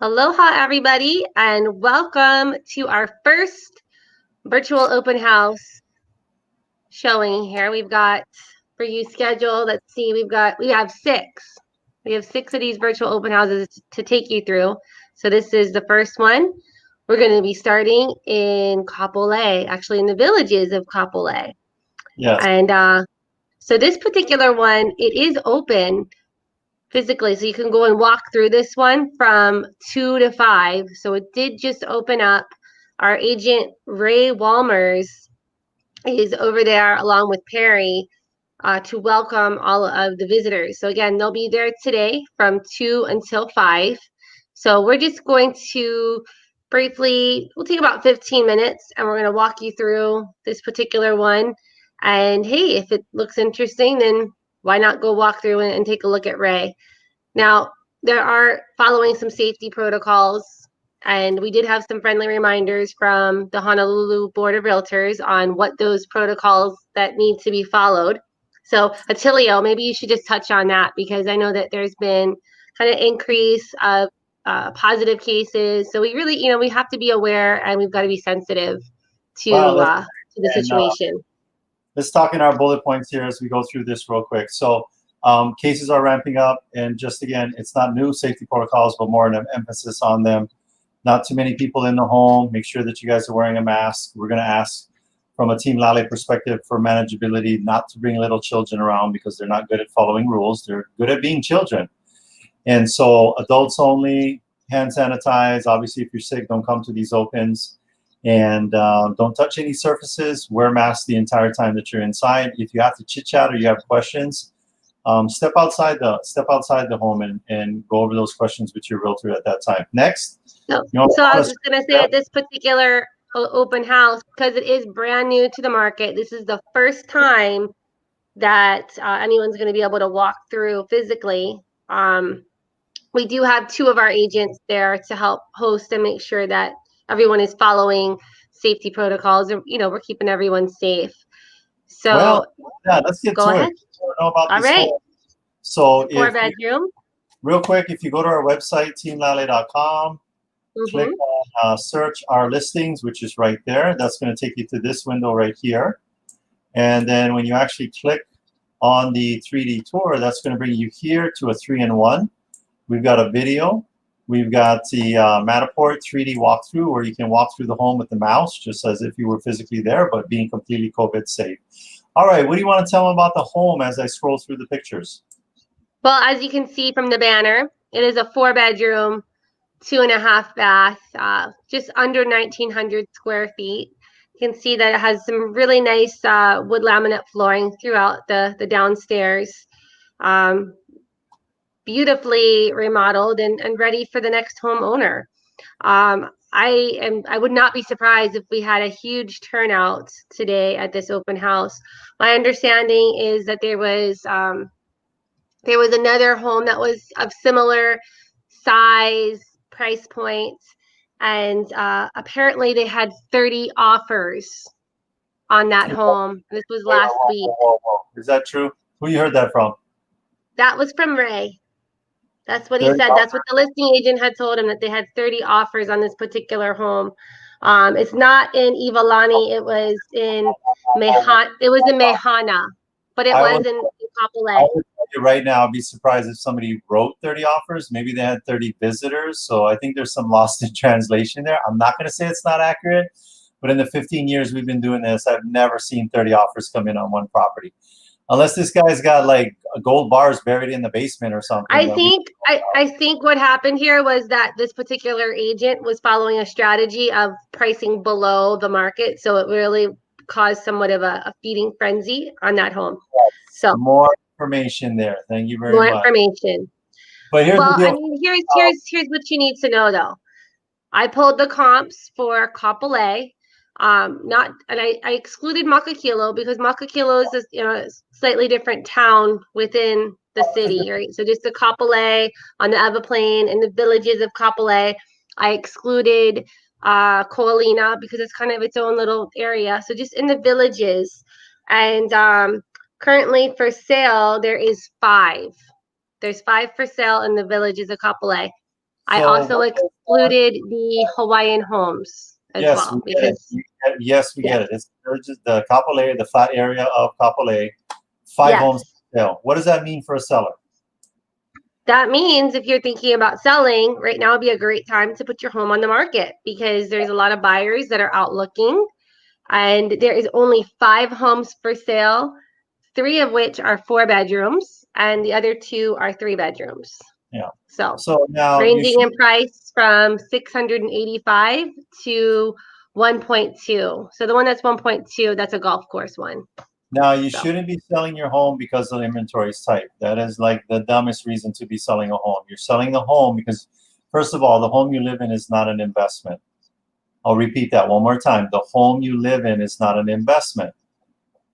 Aloha, everybody, and welcome to our first virtual open house showing here. We've got for you scheduled. Let's see, we have six. We have six of these virtual open houses to take you through. So this is the first one. We're going to be starting in Kapolei, actually in the villages of Kapolei. Yes. And so this particular one, it is open physically. So you can go and walk through this one from 2 to 5. So it did just open up. Our agent Ray Walmers is over there along with Perry to welcome all of the visitors. So again, they'll be there today from 2 until 5. So we're just going to we'll take about 15 minutes and we're going to walk you through this particular one. And hey, if it looks interesting, then why not go walk through and take a look at Ray? Now, there are following some safety protocols, and we did have some friendly reminders from the Honolulu Board of Realtors on what those protocols that need to be followed. So, Attilio, maybe you should just touch on that because I know that there's been kind of increase of positive cases. So we really, we have to be aware and we've got to be sensitive Well, to the and, situation. let's talk in our bullet points here as we go through this real quick. So cases are ramping up, and just again, it's not new safety protocols, but more an emphasis on them. Not too many people in the home. Make sure that you guys are wearing a mask. We're going to ask from a Team Lale perspective for manageability not to bring little children around because they're not good at following rules. They're good at being children. And so adults only, hand sanitize. Obviously, if you're sick, don't come to these opens. And don't touch any surfaces. Wear masks the entire time that you're inside. If you have to chit chat or you have questions, step outside the home and go over those questions with your realtor at that time. Next. So I was just going to say at this particular open house, because it is brand new to the market, this is the first time that anyone's going to be able to walk through physically. We do have two of our agents there to help host and make sure that everyone is following safety protocols, and we're keeping everyone safe. So well, yeah, let's get go to ahead. it. Know about All this right. home. So Four bedroom. real quick, if you go to our website, teamlale.com, click on search our listings, which is right there. That's going to take you to this window right here. And then when you actually click on the 3D tour, that's going to bring you here to a 3-in-1. We've got a video. We've got the Matterport 3D walkthrough where you can walk through the home with the mouse just as if you were physically there, but being completely COVID safe. All right, what do you want to tell them about the home as I scroll through the pictures? Well, as you can see from the banner, it is a 4-bedroom, 2.5 bath, just under 1,900 square feet. You can see that it has some really nice wood laminate flooring throughout the downstairs. Beautifully remodeled and ready for the next homeowner. I would not be surprised if we had a huge turnout today at this open house. My understanding is that there was another home that was of similar size, price points, and apparently they had 30 offers on that home. This was last week. Whoa. Is that true? Who you heard that from? That was from Ray. That's what he said. That's what the listing agent had told him, that they had 30 offers on this particular home. It's not in Iwalani. It was in Mehana, but it was in Kapolei. I would tell you right now, I'd be surprised if somebody wrote 30 offers. Maybe they had 30 visitors. So I think there's some lost in translation there. I'm not going to say it's not accurate, but in the 15 years we've been doing this, I've never seen 30 offers come in on one property. Unless this guy's got like gold bars buried in the basement or something. I think what happened here was that this particular agent was following a strategy of pricing below the market, so it really caused somewhat of a feeding frenzy on that home. So more information there. Thank you very much. More information. But here's the deal. I mean, here's what you need to know though. I pulled the comps for Kapolei. I excluded Makakilo because Makakilo is a slightly different town within the city, right? So just the Kapolei on the Everplain and the villages of Kapolei. I excluded Koalina because it's kind of its own little area. So just in the villages. And currently for sale, there is 5. There's 5 for sale in the villages of Kapolei. I So also excluded the Hawaiian homes as yes, we well get it. because Yes, we yeah, get it. It's just the Kapolei, the flat area of Kapolei, 5 yes. homes for sale. What does that mean for a seller? That means if you're thinking about selling, right now would be a great time to put your home on the market because there's a lot of buyers that are out looking, and there is only 5 homes for sale, 3 of which are 4 bedrooms, and the other 2 are 3 bedrooms. Yeah. So So now you ranging should. in price from 685 to 1.2. So the one that's 1.2, that's a golf course one. Now, you So shouldn't be selling your home because the inventory is tight. That is like the dumbest reason to be selling a home. You're selling the home because, first of all, the home you live in is not an investment. I'll repeat that one more time. The home you live in is not an investment.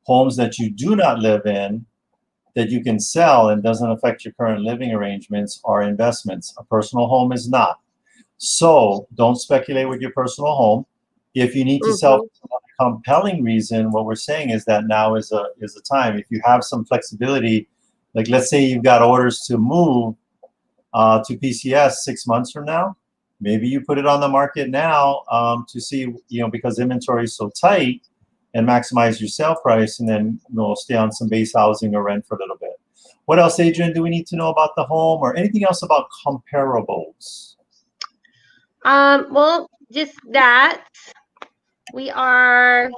Homes that you do not live in that you can sell and doesn't affect your current living arrangements are investments. A personal home is not. So don't speculate with your personal home. If you need to sell for some compelling reason, what we're saying is that now is a time. If you have some flexibility, like let's say you've got orders to move to PCS 6 months from now, maybe you put it on the market now to see, because inventory is so tight, and maximize your sale price, and then stay on some base housing or rent for a little bit. What else, Adrian, do we need to know about the home or anything else about comparables? well, just that we're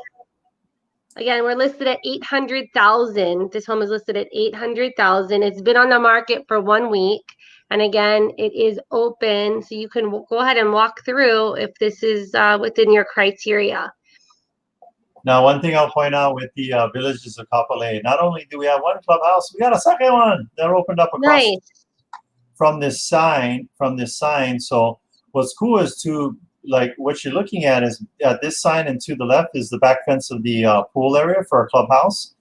listed at 800,000. This home is listed at 800,000. It's been on the market for 1 week. And again, it is open. So you can go ahead and walk through if this is within your criteria. Now, one thing I'll point out with the Villages of Kapolei, not only do we have one clubhouse, we got a second one that opened up across Nice. from this sign. So what's cool is like what you're looking at is this sign, and to the left is the back fence of the pool area for our clubhouse.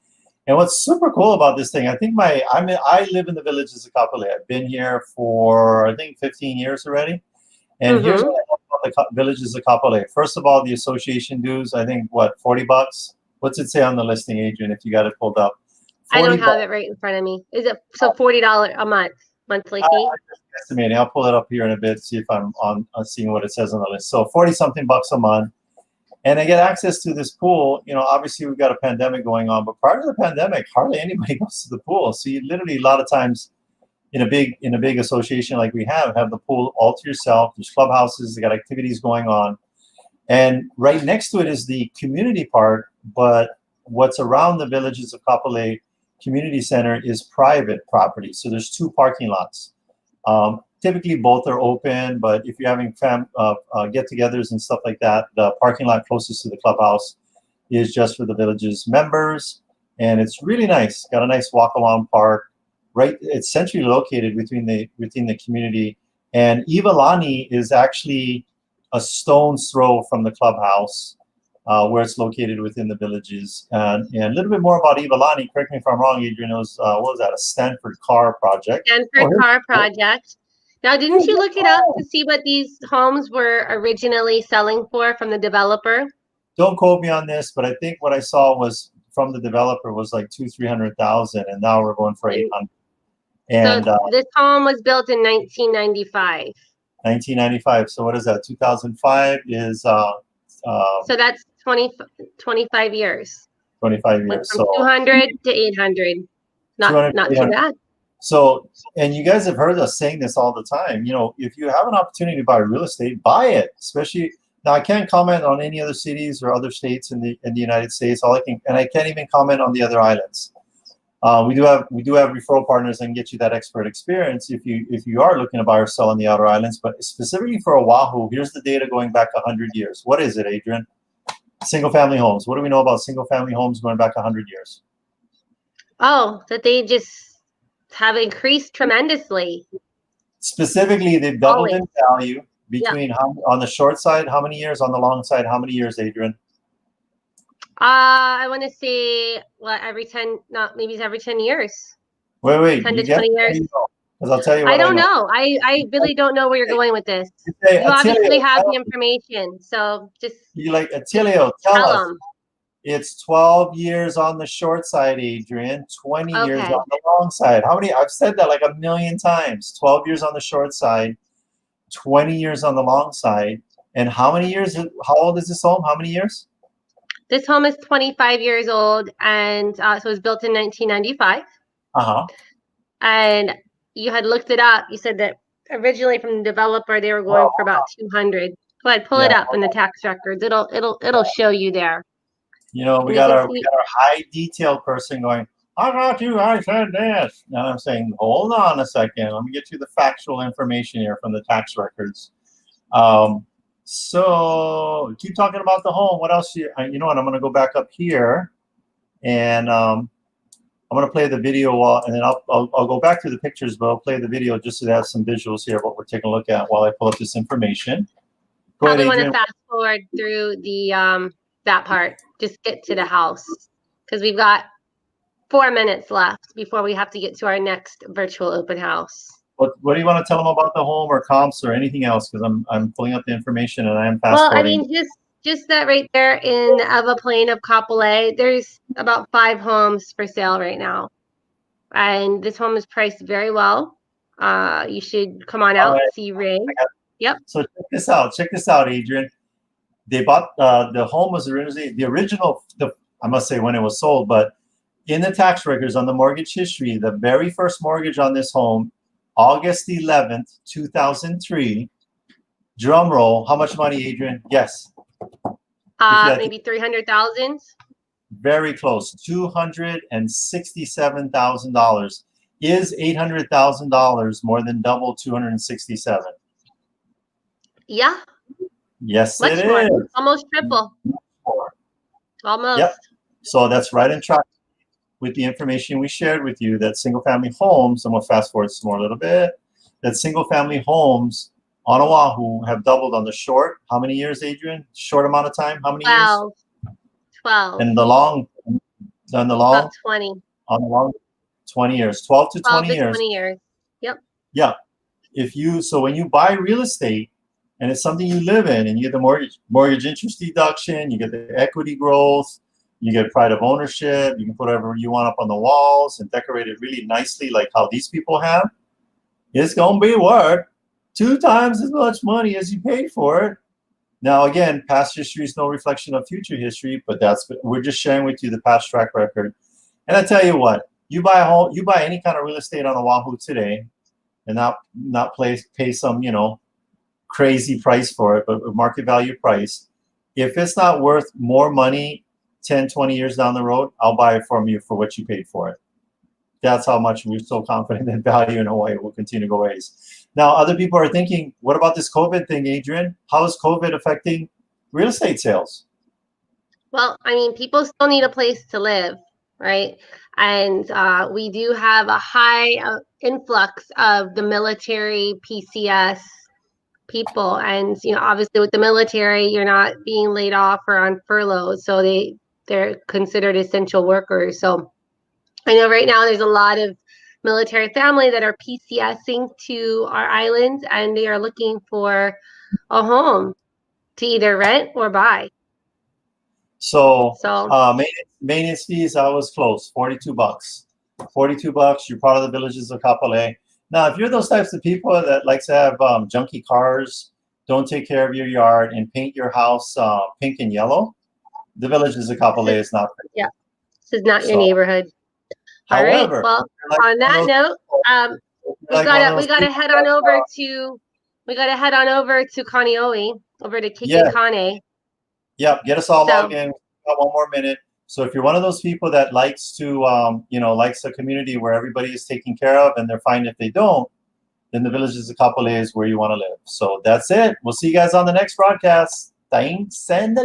And what's super cool about this thing, I live in the Villages of Kapolei. I've been here for I think 15 years already. And here's what I love about the Villages of Kapolei. First of all, the association dues, I think, what, $40? What's it say on the listing, Adrian, if you got it pulled up? I don't have it right in front of me. Is it so $40 a month monthly fee? I'm just estimating. I'll pull it up here in a bit, see if I'm seeing what it says on the list. So 40 something bucks a month. And I get access to this pool. Obviously we've got a pandemic going on, but prior to the pandemic, hardly anybody goes to the pool. So you literally a lot of times in a big association like we have the pool all to yourself. There's clubhouses, they got activities going on. And right next to it is the community part, but what's around the Villages of Kapolei Community Center is private property. So there's 2 parking lots. Typically both are open, but if you're having get-togethers and stuff like that, the parking lot closest to the clubhouse is just for the Villages members. And it's really nice. Got a nice walk-along park. Right, it's centrally located within the community, and Iwalani is actually a stone's throw from the clubhouse, where it's located within the Villages. And a little bit more about Iwalani. Correct me if I'm wrong, Adrian. It was what was that? A Stanford car project. Stanford car project. Now, didn't you look it up to see what these homes were originally selling for from the developer? Don't quote me on this, but I think what I saw was from the developer was like 200,000-300,000, and now we're going for 800. And so this home was built in 1995. 1995. So what is that? 2005 is so that's 25 years. 25 years. Went from 200 to 800. Not too bad. So, and you guys have heard us saying this all the time. If you have an opportunity to buy real estate, buy it. Especially now, I can't comment on any other cities or other states in the United States. I can't even comment on the other islands. We do have referral partners that can get you that expert experience if you are looking to buy or sell on the outer islands. But specifically for Oahu, here's the data going back 100 years. What is it, Adrian? Single family homes. What do we know about single family homes going back 100 years? Oh, that they just have increased tremendously. Specifically, they've doubled in value between on the short side, how many years? On the long side, how many years, Adrian? I want to say every 10, maybe it's every 10 years. Wait. 10 to 20 years. Because I'll tell you what I don't know. I really don't know where you're going with this. You obviously have the information, so just you like Attilio, tell us. Them. It's 12 years on the short side, Adrian. 20 years on the long side. How many? I've said that like a million times. 12 years on the short side, 20 years on the long side. And how many years? How old is this home? How many years? This home is 25 years old, and so it was built in 1995. Uh-huh. And you had looked it up. You said that originally from the developer they were going for about 200. Go ahead, pull it Yeah. up in the tax records. It'll show you there. You know, we And you got can our see high detail person going, I thought you guys said this. And I'm saying, hold on a second. Let me get you the factual information here from the tax records. So keep talking about the home. What else? You know what? I'm going to go back up here, and I'm going to play the video and then I'll go back to the pictures, but I'll play the video just so they have some visuals here of what we're taking a look at while I pull up this information. Go ahead, probably want to Adrian. fast forward through the that part. Just get to the house because we've got 4 minutes left before we have to get to our next virtual open house. What do you want to tell them about the home or comps or anything else? Because I'm pulling up the information and I am fast Well, I forwarding. mean, just that right there in the plain of Kapolei, there's about 5 homes for sale right now, and this home is priced very well. You should come on out, right. see Ray. Yep. So check this out. Check this out, Adrian. They bought the home was originally the original. I must say when it was sold, but in the tax records on the mortgage history, the very first mortgage on this home, August 11th, 2003. Drum roll. How much money, Adrian? Yes. Maybe 300,000. Very close. $267,000. Is $800,000 more than double 267? Yeah. Yes, Much it more. is. Almost triple. More. Almost. Yep. So that's right in track with the information we shared with you that single-family homes, and we'll fast forward some more a little bit, that single-family homes on Oahu have doubled on the short. How many years, Adrian? Short amount of time? How many 12. years? 12. And the long, on the long? About 20. On the long, 20 years. 12 to 20 years. 20 years. Yep. Yeah. So when you buy real estate and it's something you live in and you get the mortgage interest deduction, you get the equity growth, you get pride of ownership, you can put whatever you want up on the walls and decorate it really nicely like how these people have, it's going to be worth 2 times as much money as you paid for it. Now, again, past history is no reflection of future history, but we're just sharing with you the past track record. And I tell you what, you buy a home, you buy any kind of real estate on Oahu today, and not pay some crazy price for it, but a market value price. If it's not worth more money 10, 20 years down the road, I'll buy it from you for what you paid for it. That's how much we're so confident that value in Hawaii will continue to go raise. Now, other people are thinking, what about this COVID thing, Adrian? How is COVID affecting real estate sales? Well, I mean, people still need a place to live, right? And we do have a high influx of the military PCS people. And, obviously with the military, you're not being laid off or on furlough. So they're considered essential workers. So I know right now there's a lot of military family that are PCSing to our islands, and they are looking for a home to either rent or buy. So maintenance fees, I was close, $42. $42. You're part of the Villages of Kapolei. Now, if you're those types of people that like to have junky cars, don't take care of your yard, and paint your house pink and yellow, the Villages of Kapolei is not for you. Yeah, this is not your neighborhood. However, all right. Well, on that note, we gotta head on over to Kaneohe, over to Kikikane. Yep, get us all logged in. We've got 1 more minute. So if you're one of those people that likes to, likes a community where everybody is taken care of and they're fine if they don't, then the Villages of Kapolei is where you want to live. So that's it. We'll see you guys on the next broadcast. Thanks and